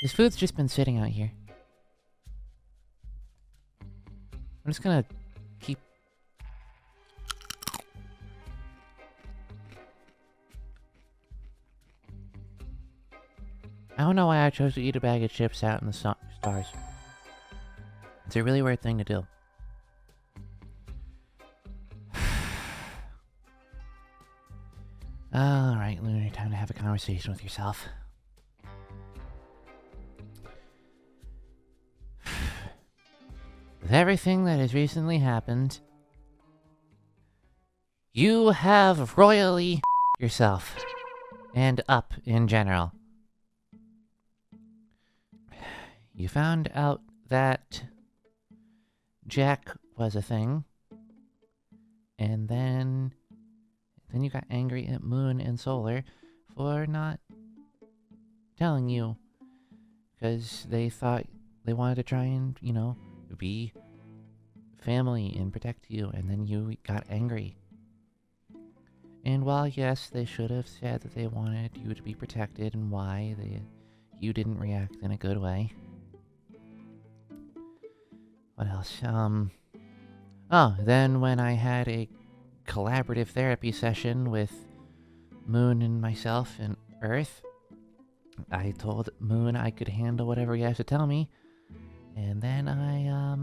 This food's just been sitting out here. I'm just gonna keep... I don't know why I chose to eat a bag of chips out in the stars. It's a really weird thing to do. Alright, Lunar, time to have a conversation with yourself. With everything that has recently happened, you have royally yourself. And up in general. You found out that Jack was a thing. And then you got angry at Moon and Solar for not telling you. Because they thought they wanted to try and, you know, be family and protect you. And then you got angry. And while, yes, they should have said that they wanted you to be protected and why, you didn't react in a good way. What else? Oh, then when I had a collaborative therapy session with Moon and myself and Earth, I told Moon I could handle whatever he has to tell me. And then I,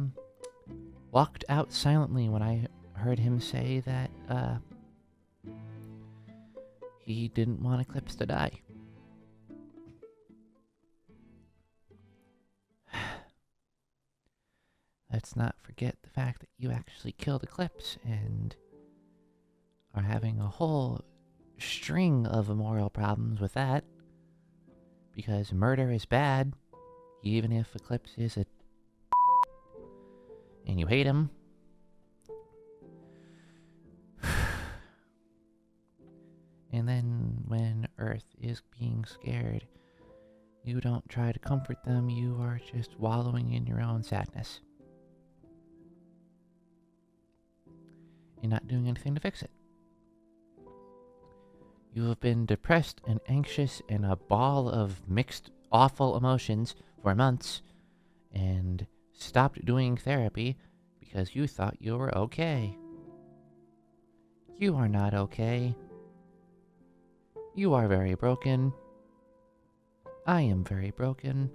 walked out silently when I heard him say that, he didn't want Eclipse to die. Let's not forget the fact that you actually killed Eclipse and are having a whole string of immoral problems with that. Because murder is bad, even if Eclipse is a and you hate him. And then when Earth is being scared, you don't try to comfort them, you are just wallowing in your own sadness. You're not doing anything to fix it. You have been depressed and anxious and a ball of mixed, awful emotions for months, and stopped doing therapy because you thought you were okay. You are not okay. You are very broken. I am very broken.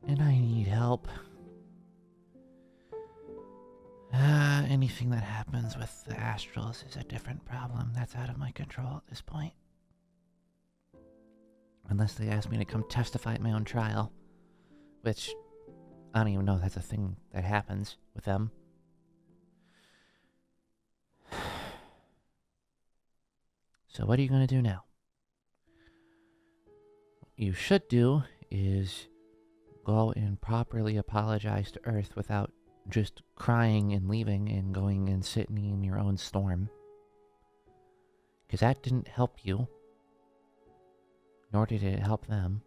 And I need help. Anything that happens with the astrals is a different problem. That's out of my control at this point. Unless they ask me to come testify at my own trial. Which, I don't even know if that's a thing that happens with them. So what are you going to do now? What you should do is go and properly apologize to Earth without just crying and leaving and going and sitting in your own storm. Because that didn't help you. Nor did it help them.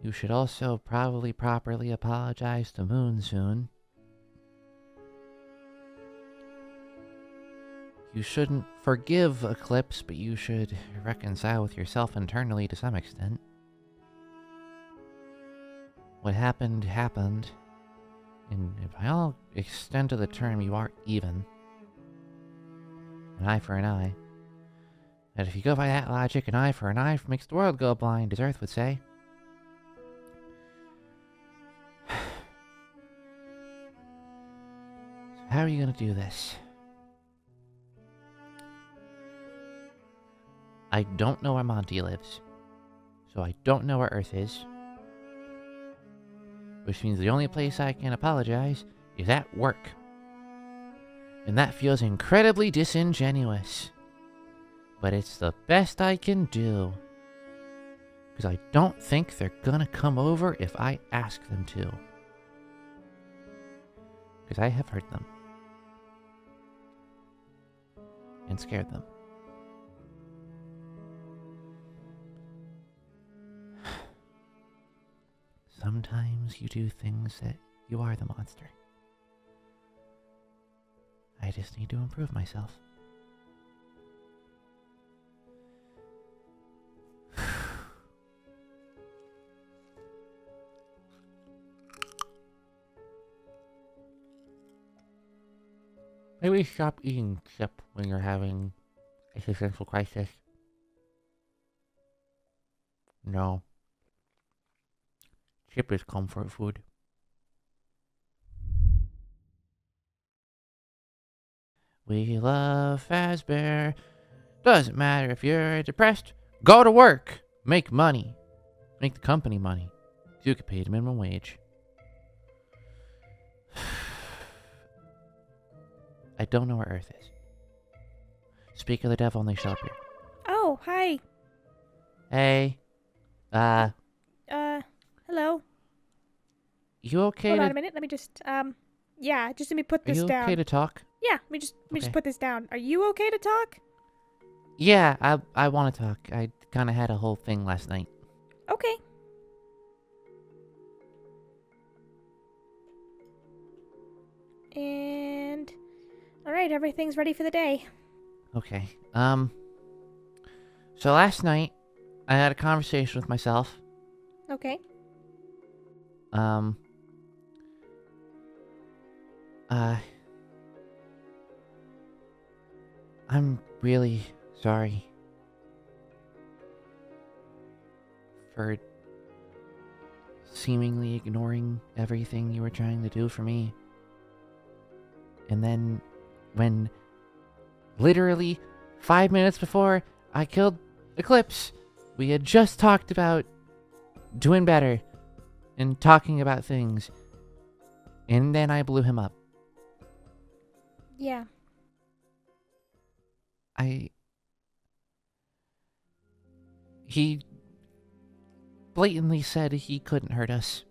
You should also probably properly apologize to Moon soon. You shouldn't forgive Eclipse, but you should reconcile with yourself internally to some extent. What happened, happened. And if I'll extend to the term, you are even. An eye for an eye. And if you go by that logic, an eye for an eye makes the world go blind, as Earth would say. So how are you going to do this? I don't know where Monty lives. So I don't know where Earth is. Which means the only place I can apologize is at work. And that feels incredibly disingenuous. But it's the best I can do. Because I don't think they're gonna come over if I ask them to. Because I have hurt them. And scared them. Sometimes you do things that you are the monster. I just need to improve myself. Maybe stop eating chip when you're having existential crisis. No. Chip is comfort food. We love Fazbear. Doesn't matter if you're depressed. Go to work. Make money. Make the company money. You get paid minimum wage. I don't know where Earth is. Speak of the devil and they show up here. Oh, hi. Hey. Hello. You okay Hold to... on a minute. Let me just, yeah, just let me put Are this you down. okay to talk? Yeah, let me just Okay. put this down. Are you okay to talk? Yeah, I want to talk. I kind of had a whole thing last night. Okay. And, alright, everything's ready for the day. Okay. So last night, I had a conversation with myself. Okay. I'm really sorry for seemingly ignoring everything you were trying to do for me. And then, when literally 5 minutes before I killed Eclipse, we had just talked about doing better and talking about things. And then I blew him up. Yeah. He blatantly said he couldn't hurt us.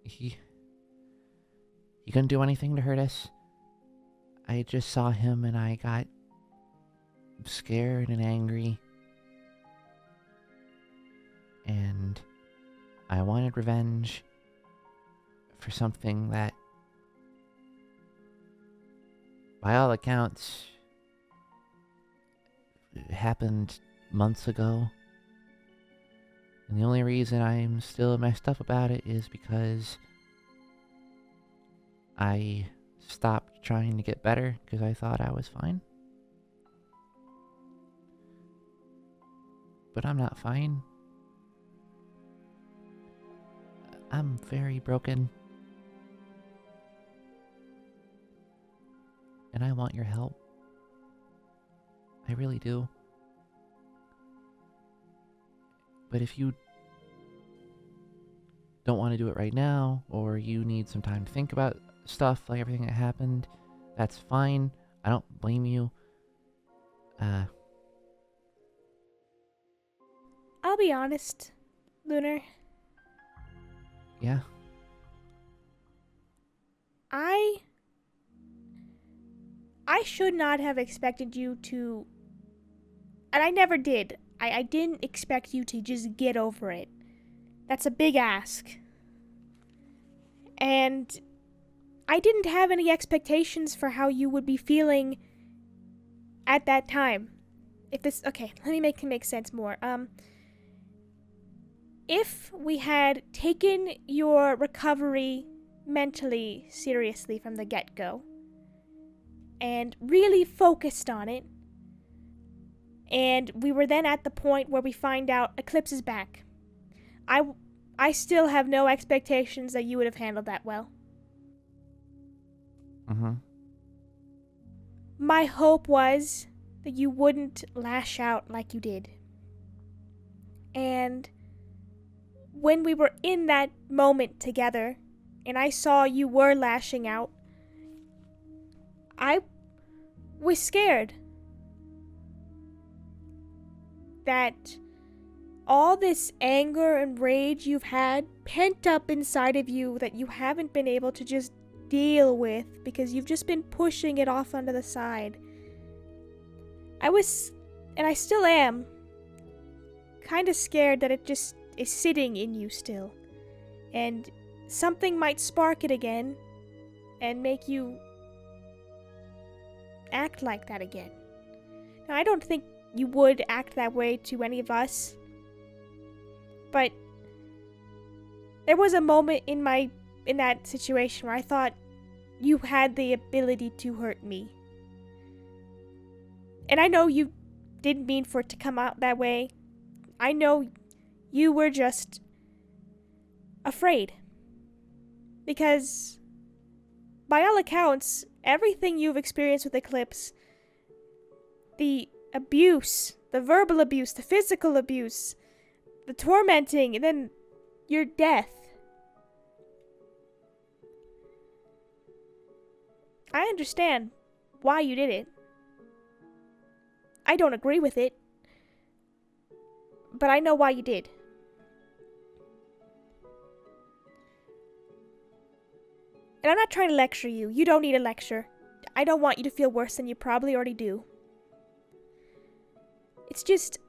He couldn't do anything to hurt us. I just saw him and I got scared and angry. And I wanted revenge for something that, by all accounts, happened months ago. And the only reason I'm still messed up about it is because I stopped trying to get better because I thought I was fine. But I'm not fine. I'm very broken. And I want your help. I really do. But if you don't want to do it right now, or you need some time to think about stuff, like everything that happened, that's fine. I don't blame you. I'll be honest, Lunar. Yeah. I should not have expected you to... And I never did. I didn't expect you to just get over it. That's a big ask. And I didn't have any expectations for how you would be feeling at that time. Okay, let me make sense more. If we had taken your recovery mentally seriously from the get-go and really focused on it, and we were then at the point where we find out Eclipse is back, I still have no expectations that you would have handled that well. My hope was that you wouldn't lash out like you did. And when we were in that moment together, and I saw you were lashing out, I was scared that all this anger and rage you've had pent up inside of you that you haven't been able to just deal with because you've just been pushing it off onto the side. I was, and I still am, kind of scared that it just is sitting in you still. And something might spark it again and make you act like that again. Now, I don't think you would act that way to any of us. But there was a moment in that situation where I thought you had the ability to hurt me. And I know you didn't mean for it to come out that way. I know you were just afraid. Because, by all accounts, everything you've experienced with Eclipse, the abuse, the verbal abuse, the physical abuse, the tormenting, and then your death. I understand why you did it. I don't agree with it, but I know why you did. And I'm not trying to lecture you. You don't need a lecture. I don't want you to feel worse than you probably already do. It's just,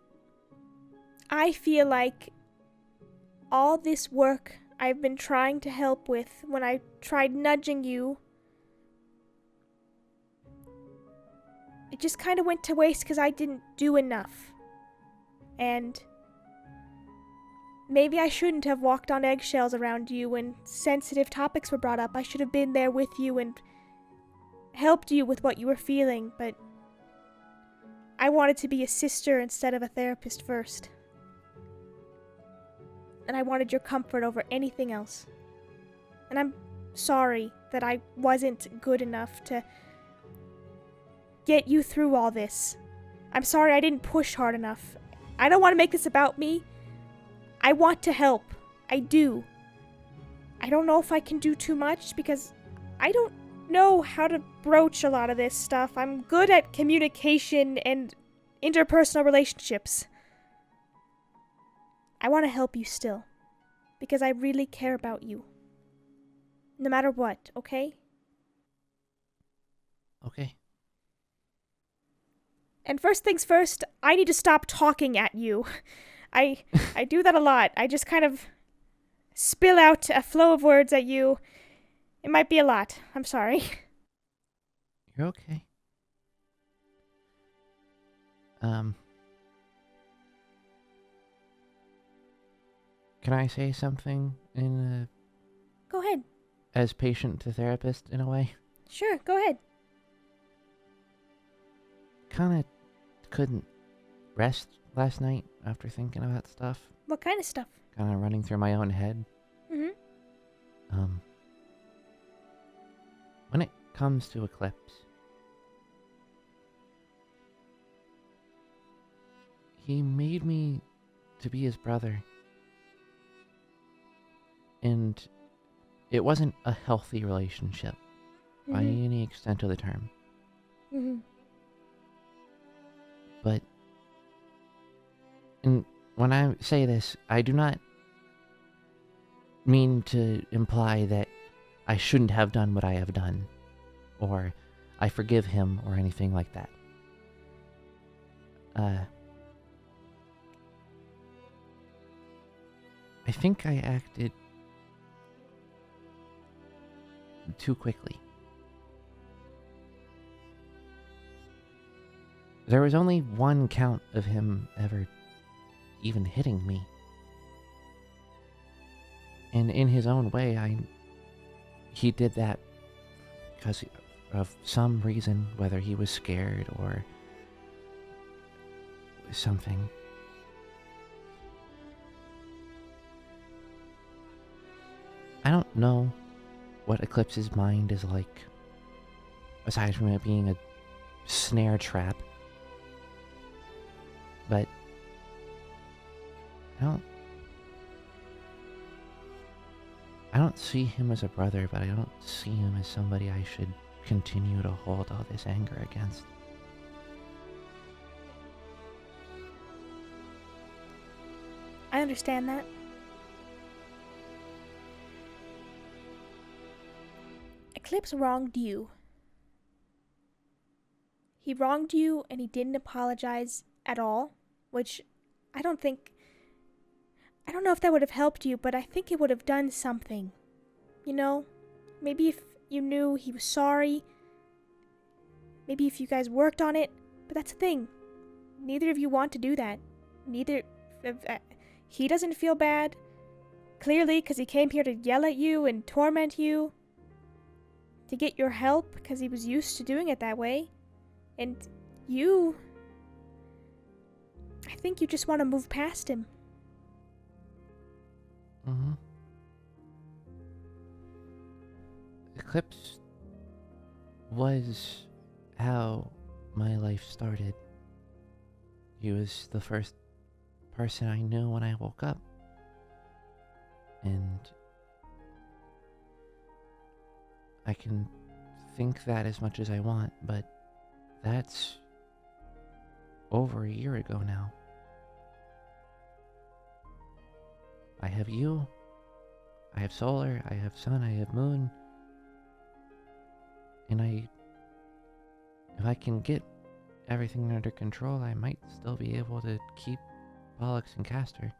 I feel like all this work I've been trying to help with, when I tried nudging you, it just kind of went to waste because I didn't do enough. And maybe I shouldn't have walked on eggshells around you when sensitive topics were brought up. I should have been there with you and helped you with what you were feeling, but I wanted to be a sister instead of a therapist first. And I wanted your comfort over anything else. And I'm sorry that I wasn't good enough to get you through all this. I'm sorry I didn't push hard enough. I don't want to make this about me. I want to help. I do. I don't know if I can do too much because I don't know how to broach a lot of this stuff. I'm good at communication and interpersonal relationships. I want to help you still because I really care about you. No matter what, okay? Okay. And first things first, I need to stop talking at you. I do that a lot. I just kind of spill out a flow of words at you. It might be a lot. I'm sorry. You're okay. Can I say something Go ahead. as patient to therapist in a way? Sure, go ahead. Kinda couldn't rest last night after thinking about stuff. What kind of stuff? Kinda running through my own head. Mm-hmm. When it comes to Eclipse, he made me to be his brother. And it wasn't a healthy relationship by any extent of the term. Mm-hmm. But when I say this, I do not mean to imply that I shouldn't have done what I have done, or I forgive him, or anything like that. I think I acted too quickly. There was only one count of him ever even hitting me. And in his own way, he did that because of some reason, whether he was scared or something. I don't know what Eclipse's mind is like, aside from it being a snare trap. But I don't see him as a brother, but I don't see him as somebody I should continue to hold all this anger against. I understand that. Eclipse wronged you. He wronged you and he didn't apologize at all, which I don't know if that would have helped you, but I think it would have done something. You know? Maybe if you knew he was sorry. Maybe if you guys worked on it. But that's the thing. Neither of you want to do that. He doesn't feel bad. Clearly, because he came here to yell at you and torment you. to get your help because he was used to doing it that way. And I think you just want to move past him. Mm-hmm. Eclipse was how my life started. He was the first person I knew when I woke up. And I can think that as much as I want, but that's over a year ago now. I have you, I have solar, I have sun, I have moon, and if I can get everything under control, I might still be able to keep Pollux and Castor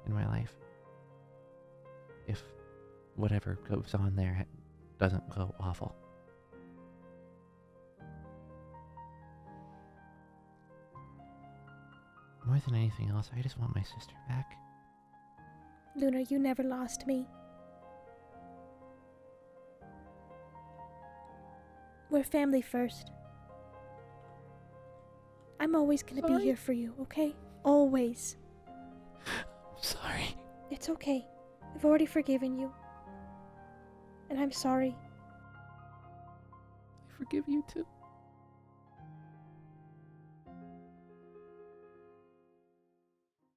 in my life. If whatever goes on there doesn't go awful. More than anything else, I just want my sister back. Lunar, you never lost me. We're family first. I'm always gonna be here for you, okay? Always. I'm sorry. It's okay. I've already forgiven you. And I'm sorry. I forgive you too.